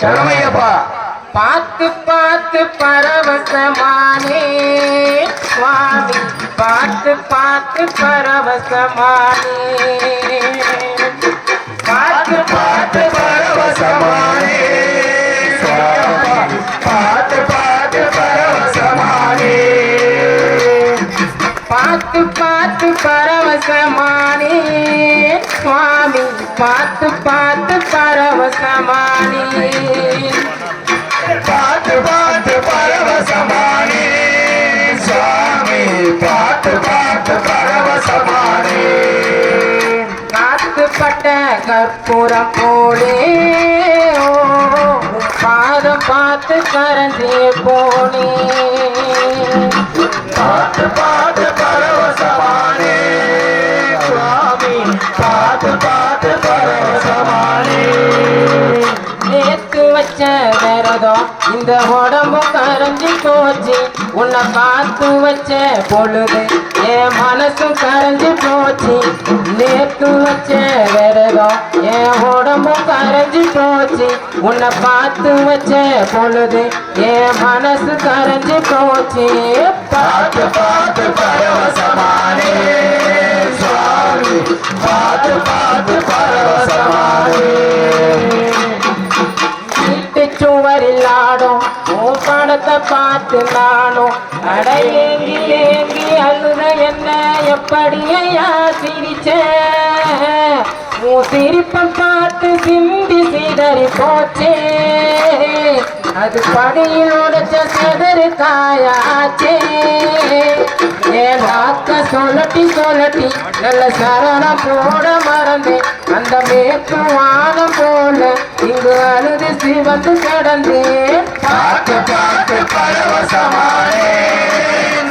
சரமையப்பா பார்த்து பார்த்து பரவசமானே சுவாமி பார்த்து பார்த்து பரவசமானே பார்த்து பார்த்து பரவசமானே பார்த்து பார்த்து பரவசமானே பார்த்து பார்த்து பரவசமானே சுவாமி பார்த்து பார்த்து பரவசமானே பார்த்து பார்த்து பரவசமானே சுவாமி பார்த்து பார்த்து பரவசமானே காத்துப்பட்ட கற்பூரம் போலே பாதம் பார்த்து கரஞ்சே போனே பார்த்து பார்த்து பரவசமானே சுவாமி பார்த்து பார்த்து பரவசமானே நேத்து வச்ச விரதம் இந்த உடம்பு கரைஞ்சி போச்சு உன்னை பார்த்து வச்ச பொழுது என் மனசும் கரைஞ்சி போச்சு நேத்து வச்ச விரதம் என் உடம்பு கரைஞ்சி போச்சு உன்னை பார்த்து வச்ச பொழுது என் மனசு கரைஞ்சி போச்சு பார்த்து பார்த்து பரவசமானே சுவாமி பார்த்து பார்த்து பரவசமானே சுவரில் ஆடும் உன் படத்தை பார்த்து நானும் அடையேங்கி ஏங்கி அழுத என்ன எப்படியா சிரிச்ச உன் சிரிப்பம் பார்த்து சிந்தி சிதறி போச்சே அது படியில் உடைச்ச செதறு காயாச்சே என் நாக்க சொல்லட்டி சொல்லட்டி நல்ல சரணம் போட மறந்தேன் அந்த மேற்கு வானம் போல இங்கு அழுது சிவந்து கிடந்தேன் பார்த்து பார்த்து பரவசமானே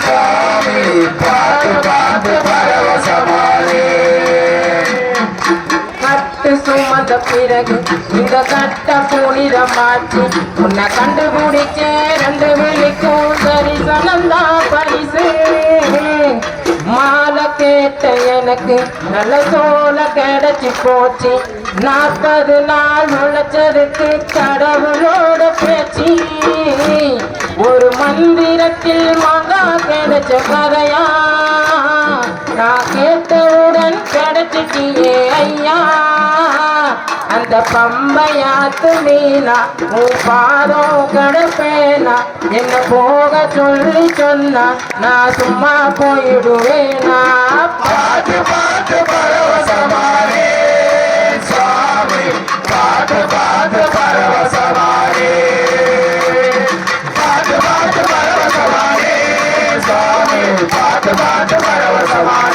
சுவாமி பார்த்து பார்த்து பரவசமானே கட்டு சுமந்த பிறகு இந்த கட்ட புனிதமாச்சு உன்னை கண்டுபிடிச்ச ரெண்டு விழிக்கும் தரிசனம்தான் பரிசு மாலை கேட்ட எனக்கு நல்ல சோல கிடைச்சி போச்சு 40 நாள் உழைச்சதுக்கு கடவுளோட பேச்சு ஒரு மந்திரத்தில் மகா கிடைச்ச கதையா நான் கேட்டவுடன் கிடைச்சிட்டியே ஐயா அந்த பம்பையாத்து மீனா உன் பாதம் கடப்பேனா என்ன போக சொல்லி சொன்னா நான் சும்மா போயிடுவேனா பார்த்து பார்த்து பரவசமானே சுவாமி பார்த்து பார்த்து பரவசமானே பார்த்து பார்த்து பரவசமானே சுவாமி பார்த்து பார்த்து பரவசமானே